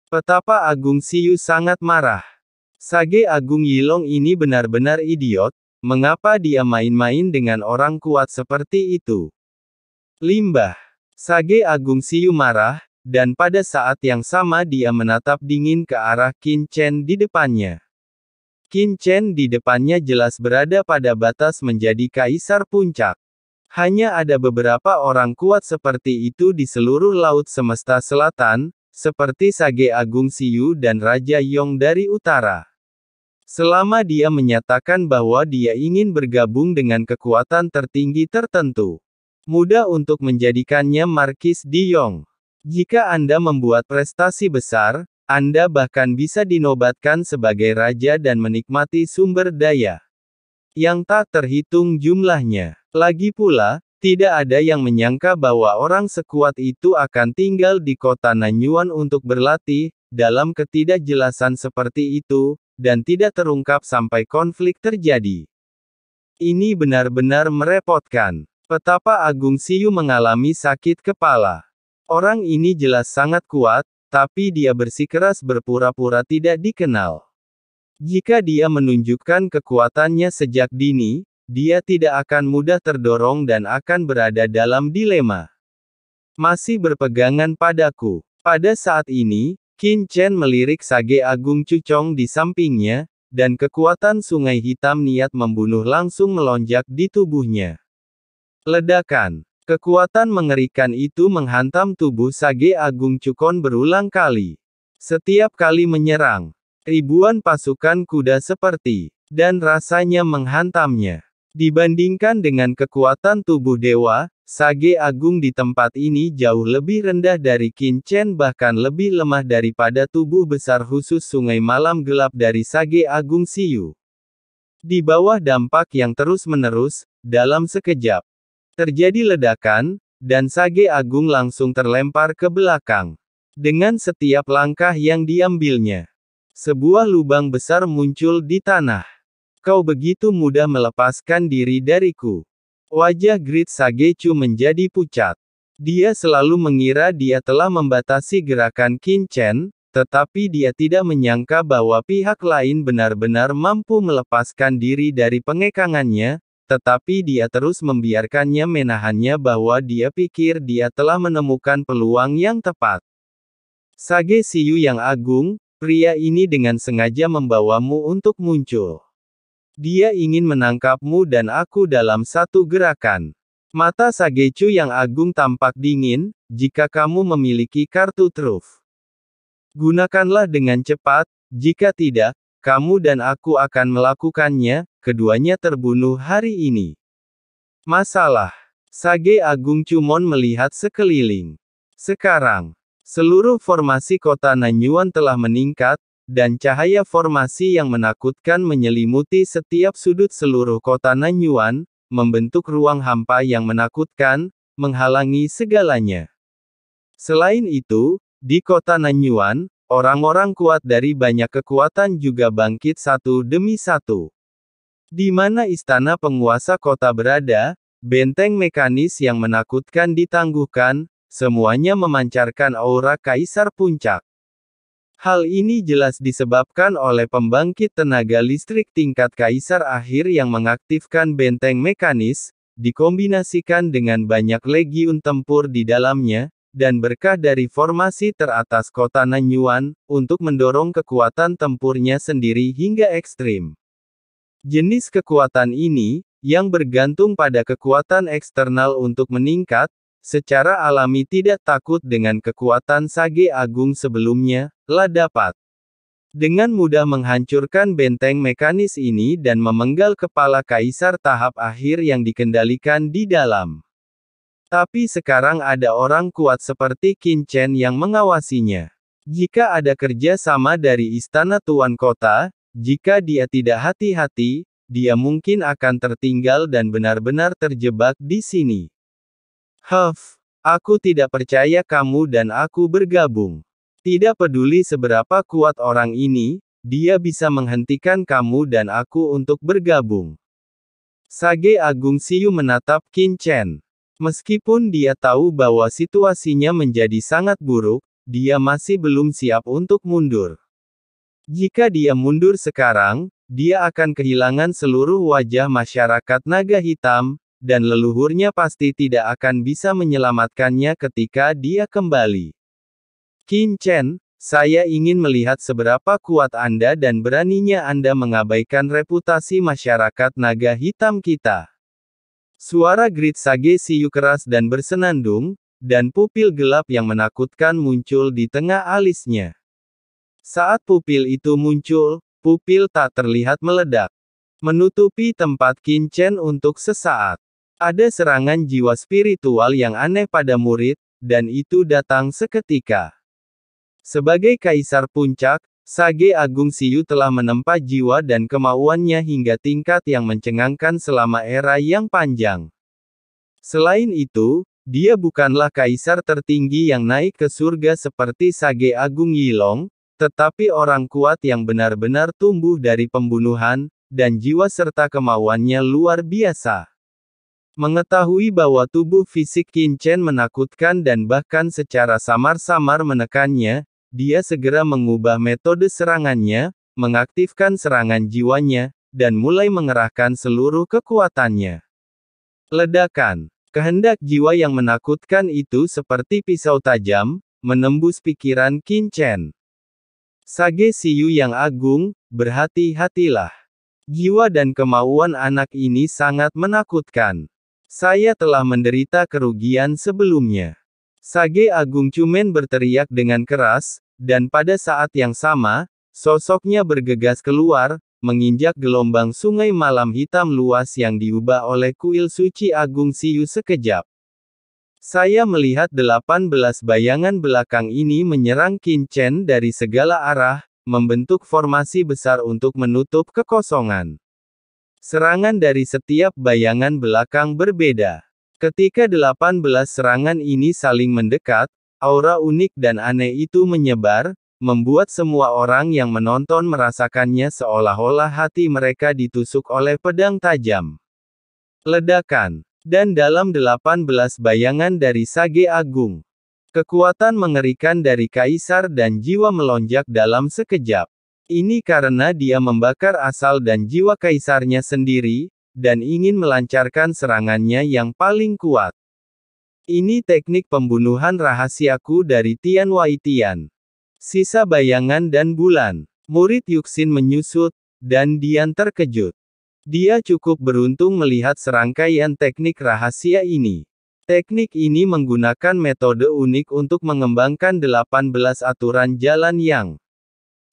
Petapa Agung Siyu sangat marah. Sage Agung Yilong ini benar-benar idiot, mengapa dia main-main dengan orang kuat seperti itu? Limbah. Sage Agung Siyu marah, dan pada saat yang sama dia menatap dingin ke arah Qin Chen di depannya. Qin Chen di depannya jelas berada pada batas menjadi kaisar puncak. Hanya ada beberapa orang kuat seperti itu di seluruh Laut Semesta Selatan, seperti Sage Agung Siyu dan Raja Yong dari utara. Selama dia menyatakan bahwa dia ingin bergabung dengan kekuatan tertinggi tertentu, mudah untuk menjadikannya Markis di Yong. Jika Anda membuat prestasi besar, Anda bahkan bisa dinobatkan sebagai raja dan menikmati sumber daya yang tak terhitung jumlahnya. Lagi pula, tidak ada yang menyangka bahwa orang sekuat itu akan tinggal di kota Nanyuan untuk berlatih, dalam ketidakjelasan seperti itu, dan tidak terungkap sampai konflik terjadi. Ini benar-benar merepotkan. Petapa Agung Siyu mengalami sakit kepala. Orang ini jelas sangat kuat, tapi dia bersikeras berpura-pura tidak dikenal. Jika dia menunjukkan kekuatannya sejak dini, dia tidak akan mudah terdorong dan akan berada dalam dilema. Masih berpegangan padaku. Pada saat ini, Qin Chen melirik Sage Agung Cucong di sampingnya, dan kekuatan Sungai Hitam niat membunuh langsung melonjak di tubuhnya. Ledakan. Kekuatan mengerikan itu menghantam tubuh Sage Agung Cukon berulang kali. Setiap kali menyerang, ribuan pasukan kuda seperti, dan rasanya menghantamnya. Dibandingkan dengan kekuatan tubuh dewa, Sage Agung di tempat ini jauh lebih rendah dari Qin Chen, bahkan lebih lemah daripada tubuh besar khusus Sungai Malam Gelap dari Sage Agung Siyu. Di bawah dampak yang terus-menerus, dalam sekejap, terjadi ledakan, dan Sage Agung langsung terlempar ke belakang. Dengan setiap langkah yang diambilnya, sebuah lubang besar muncul di tanah. Kau begitu mudah melepaskan diri dariku. Wajah Grid Sagecu menjadi pucat. Dia selalu mengira dia telah membatasi gerakan Qin Chen, tetapi dia tidak menyangka bahwa pihak lain benar-benar mampu melepaskan diri dari pengekangannya, tetapi dia terus membiarkannya menahannya bahwa dia pikir dia telah menemukan peluang yang tepat. Sage Siyu yang agung, pria ini dengan sengaja membawamu untuk muncul. Dia ingin menangkapmu dan aku dalam satu gerakan. Mata Sagecu yang agung tampak dingin, jika kamu memiliki kartu truf. Gunakanlah dengan cepat, jika tidak, kamu dan aku akan melakukannya. Keduanya terbunuh hari ini. Masalah. Sage Agung Cumon melihat sekeliling. Sekarang, seluruh formasi kota Nanyuan telah meningkat, dan cahaya formasi yang menakutkan menyelimuti setiap sudut seluruh kota Nanyuan, membentuk ruang hampa yang menakutkan, menghalangi segalanya. Selain itu, di kota Nanyuan, orang-orang kuat dari banyak kekuatan juga bangkit satu demi satu. Di mana istana penguasa kota berada, benteng mekanis yang menakutkan ditangguhkan, semuanya memancarkan aura kaisar puncak. Hal ini jelas disebabkan oleh pembangkit tenaga listrik tingkat kaisar akhir yang mengaktifkan benteng mekanis, dikombinasikan dengan banyak legiun tempur di dalamnya, dan berkah dari formasi teratas kota Nanyuan, untuk mendorong kekuatan tempurnya sendiri hingga ekstrim. Jenis kekuatan ini, yang bergantung pada kekuatan eksternal untuk meningkat, secara alami tidak takut dengan kekuatan Sage Agung sebelumnya, lah dapat dengan mudah menghancurkan benteng mekanis ini dan memenggal kepala kaisar tahap akhir yang dikendalikan di dalam. Tapi sekarang ada orang kuat seperti Qin Chen yang mengawasinya. Jika ada kerja sama dari istana tuan kota, jika dia tidak hati-hati, dia mungkin akan tertinggal dan benar-benar terjebak di sini. Aku tidak percaya kamu dan aku bergabung. Tidak peduli seberapa kuat orang ini, dia bisa menghentikan kamu dan aku untuk bergabung. Sage Agung Siyu menatap Qin Chen. Meskipun dia tahu bahwa situasinya menjadi sangat buruk, dia masih belum siap untuk mundur. Jika dia mundur sekarang, dia akan kehilangan seluruh wajah masyarakat naga hitam, dan leluhurnya pasti tidak akan bisa menyelamatkannya ketika dia kembali. Qin Chen, saya ingin melihat seberapa kuat Anda dan beraninya Anda mengabaikan reputasi masyarakat naga hitam kita. Suara Grid Sage Siyu keras dan bersenandung, dan pupil gelap yang menakutkan muncul di tengah alisnya. Saat pupil itu muncul, pupil tak terlihat meledak, menutupi tempat Qin Chen untuk sesaat. Ada serangan jiwa spiritual yang aneh pada murid, dan itu datang seketika. Sebagai Kaisar Puncak, Sage Agung Siyu telah menempa jiwa dan kemauannya hingga tingkat yang mencengangkan selama era yang panjang. Selain itu, dia bukanlah kaisar tertinggi yang naik ke surga seperti Sage Agung Yilong, tetapi orang kuat yang benar-benar tumbuh dari pembunuhan, dan jiwa serta kemauannya luar biasa. Mengetahui bahwa tubuh fisik Qin Chen menakutkan dan bahkan secara samar-samar menekannya, dia segera mengubah metode serangannya, mengaktifkan serangan jiwanya, dan mulai mengerahkan seluruh kekuatannya. Ledakan. Kehendak jiwa yang menakutkan itu seperti pisau tajam, menembus pikiran Qin Chen. Sage Siyu yang agung, berhati-hatilah. Jiwa dan kemauan anak ini sangat menakutkan. Saya telah menderita kerugian sebelumnya. Sage Agung Cumen berteriak dengan keras, dan pada saat yang sama, sosoknya bergegas keluar, menginjak gelombang sungai malam hitam luas yang diubah oleh kuil suci Agung Siyu sekejap. Saya melihat 18 bayangan belakang ini menyerang Qin Chen dari segala arah, membentuk formasi besar untuk menutup kekosongan. Serangan dari setiap bayangan belakang berbeda. Ketika 18 serangan ini saling mendekat, aura unik dan aneh itu menyebar, membuat semua orang yang menonton merasakannya seolah-olah hati mereka ditusuk oleh pedang tajam. Ledakan. Dan dalam 18 bayangan dari Sage Agung, kekuatan mengerikan dari Kaisar dan jiwa melonjak dalam sekejap. Ini karena dia membakar asal dan jiwa kaisarnya sendiri, dan ingin melancarkan serangannya yang paling kuat. Ini teknik pembunuhan rahasiaku dari Tian Wai Tian. Sisa bayangan dan bulan. Murid Yuxin menyusut, dan Dian terkejut. Dia cukup beruntung melihat serangkaian teknik rahasia ini. Teknik ini menggunakan metode unik untuk mengembangkan 18 aturan jalan yang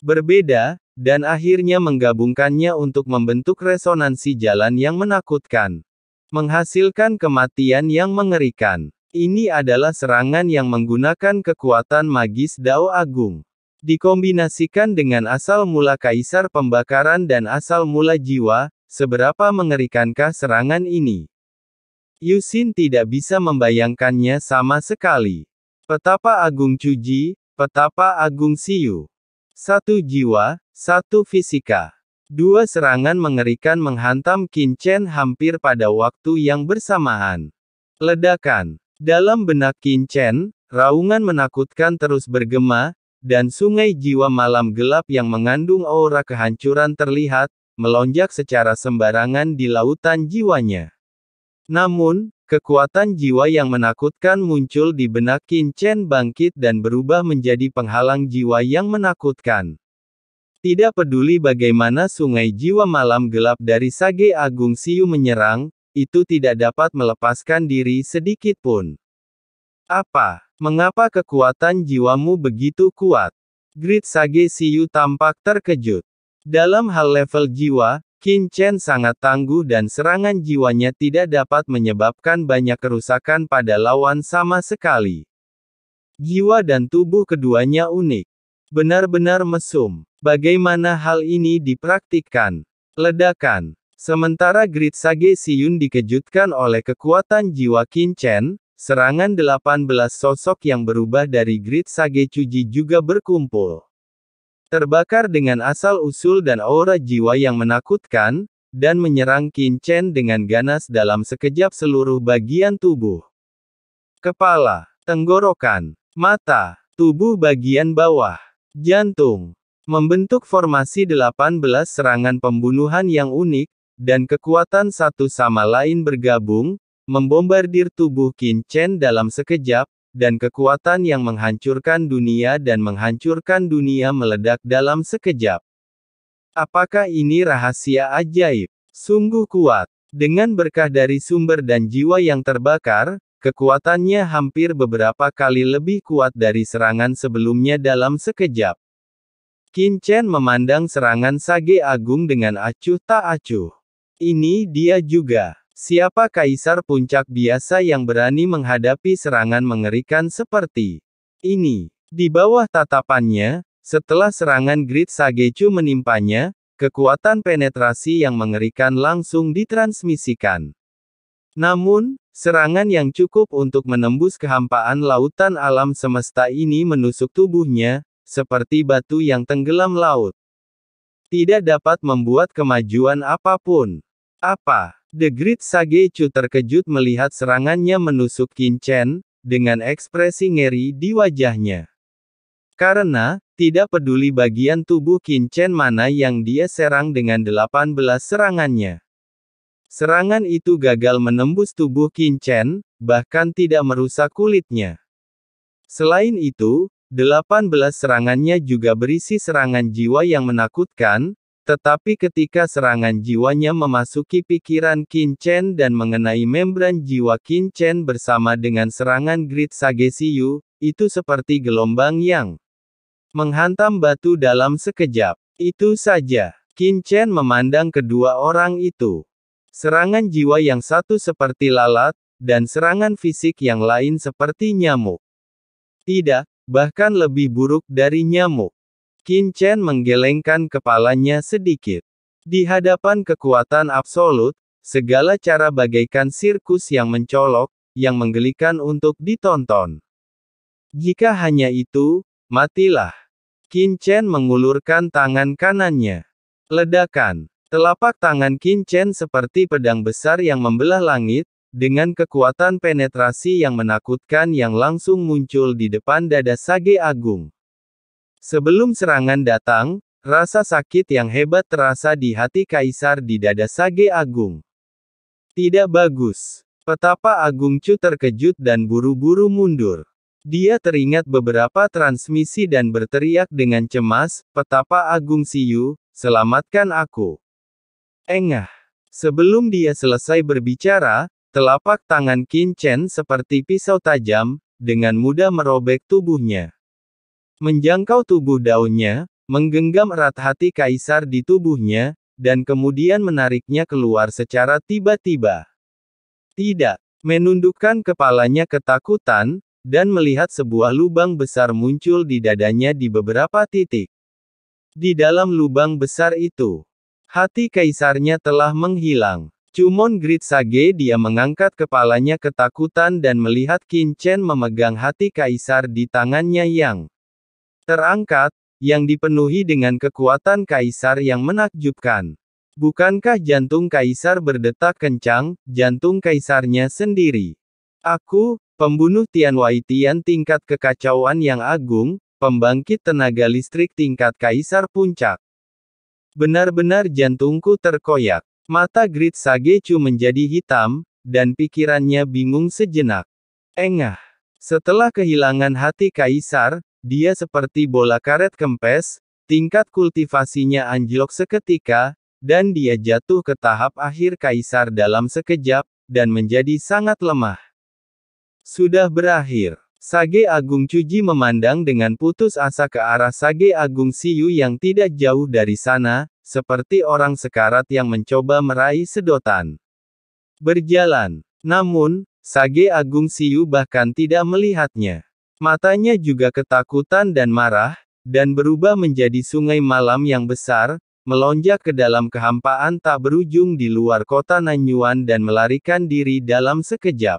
berbeda, dan akhirnya menggabungkannya untuk membentuk resonansi jalan yang menakutkan. Menghasilkan kematian yang mengerikan. Ini adalah serangan yang menggunakan kekuatan magis Dao Agung. Dikombinasikan dengan asal mula Kaisar Pembakaran dan asal mula jiwa, seberapa mengerikankah serangan ini? Yuxin tidak bisa membayangkannya sama sekali. Petapa Agung Cuji, Petapa Agung Siyu. Satu jiwa, satu fisika. Dua serangan mengerikan menghantam Qin Chen hampir pada waktu yang bersamaan. Ledakan. Dalam benak Qin Chen, raungan menakutkan terus bergema, dan sungai jiwa malam gelap yang mengandung aura kehancuran terlihat, melonjak secara sembarangan di lautan jiwanya. Namun, kekuatan jiwa yang menakutkan muncul di benak Qin Chen bangkit dan berubah menjadi penghalang jiwa yang menakutkan. Tidak peduli bagaimana sungai jiwa malam gelap dari Sage Agung Siyu menyerang, itu tidak dapat melepaskan diri sedikit pun. Apa? Mengapa kekuatan jiwamu begitu kuat? Grid Sage Siyu tampak terkejut. Dalam hal level jiwa, Qin Chen sangat tangguh dan serangan jiwanya tidak dapat menyebabkan banyak kerusakan pada lawan sama sekali. Jiwa dan tubuh keduanya unik. Benar-benar mesum. Bagaimana hal ini dipraktikkan? Ledakan. Sementara Grid Sage Siyun dikejutkan oleh kekuatan jiwa Qin Chen, serangan 18 sosok yang berubah dari Grid Sage Cuji juga berkumpul. Terbakar dengan asal-usul dan aura jiwa yang menakutkan, dan menyerang Qin Chen dengan ganas dalam sekejap seluruh bagian tubuh. Kepala, tenggorokan, mata, Tubuh bagian bawah. Jantung. Membentuk formasi 18 serangan pembunuhan yang unik, dan kekuatan satu sama lain bergabung, membombardir tubuh Qin Chen dalam sekejap, dan kekuatan yang menghancurkan dunia dan menghancurkan dunia meledak dalam sekejap. Apakah ini rahasia ajaib? Sungguh kuat. Dengan berkah dari sumber dan jiwa yang terbakar, kekuatannya hampir beberapa kali lebih kuat dari serangan sebelumnya dalam sekejap. Qin Chen memandang serangan Sage Agung dengan acuh tak acuh. Ini dia juga. Siapa kaisar puncak biasa yang berani menghadapi serangan mengerikan seperti ini? Di bawah tatapannya, setelah serangan Great Sagechu menimpanya, kekuatan penetrasi yang mengerikan langsung ditransmisikan. Namun, serangan yang cukup untuk menembus kehampaan lautan alam semesta ini menusuk tubuhnya, seperti batu yang tenggelam laut. Tidak dapat membuat kemajuan apapun. Apa? The Great Sagechu terkejut melihat serangannya menusuk Qin Chen, dengan ekspresi ngeri di wajahnya. Karena, tidak peduli bagian tubuh Qin Chen mana yang dia serang dengan 18 serangannya. Serangan itu gagal menembus tubuh Qin Chen, bahkan tidak merusak kulitnya. Selain itu, 18 serangannya juga berisi serangan jiwa yang menakutkan, tetapi ketika serangan jiwanya memasuki pikiran Qin Chen dan mengenai membran jiwa Qin Chen bersama dengan serangan Great Sagechu, itu seperti gelombang yang menghantam batu dalam sekejap. Itu saja. Qin Chen memandang kedua orang itu. Serangan jiwa yang satu seperti lalat, dan serangan fisik yang lain seperti nyamuk. Tidak, bahkan lebih buruk dari nyamuk. Qin Chen menggelengkan kepalanya sedikit. Di hadapan kekuatan absolut, segala cara bagaikan sirkus yang mencolok, yang menggelikan untuk ditonton. Jika hanya itu, matilah. Qin Chen mengulurkan tangan kanannya. Ledakan. Telapak tangan Qin Chen seperti pedang besar yang membelah langit, dengan kekuatan penetrasi yang menakutkan yang langsung muncul di depan dada Sage Agung. Sebelum serangan datang, rasa sakit yang hebat terasa di hati kaisar di dada Sage Agung. Tidak bagus. Petapa Agung Chu terkejut dan buru-buru mundur. Dia teringat beberapa transmisi dan berteriak dengan cemas, "Petapa Agung Siyu, selamatkan aku." Engah. Sebelum dia selesai berbicara, telapak tangan Qin Chen seperti pisau tajam, dengan mudah merobek tubuhnya. Menjangkau tubuh daunnya, menggenggam erat hati kaisar di tubuhnya, dan kemudian menariknya keluar secara tiba-tiba. Tidak. Menundukkan kepalanya ketakutan, dan melihat sebuah lubang besar muncul di dadanya di beberapa titik. Di dalam lubang besar itu, hati kaisarnya telah menghilang. Cumon Great Sage dia mengangkat kepalanya ketakutan dan melihat Qin Chen memegang hati kaisar di tangannya yang terangkat, yang dipenuhi dengan kekuatan kaisar yang menakjubkan. Bukankah jantung kaisar berdetak kencang, jantung kaisarnya sendiri? Aku, pembunuh Tianwei Tian tingkat kekacauan yang agung, pembangkit tenaga listrik tingkat kaisar puncak. Benar-benar jantungku terkoyak. Mata Great Sagechu menjadi hitam, dan pikirannya bingung sejenak. Engah. Setelah kehilangan hati kaisar, dia seperti bola karet kempes, tingkat kultivasinya anjlok seketika, dan dia jatuh ke tahap akhir kaisar dalam sekejap, dan menjadi sangat lemah. Sudah berakhir. Sage Agung Chuji memandang dengan putus asa ke arah Sage Agung Siyu yang tidak jauh dari sana, seperti orang sekarat yang mencoba meraih sedotan. Berjalan. Namun, Sage Agung Siyu bahkan tidak melihatnya. Matanya juga ketakutan dan marah, dan berubah menjadi sungai malam yang besar, melonjak ke dalam kehampaan tak berujung di luar kota Nanyuan dan melarikan diri dalam sekejap.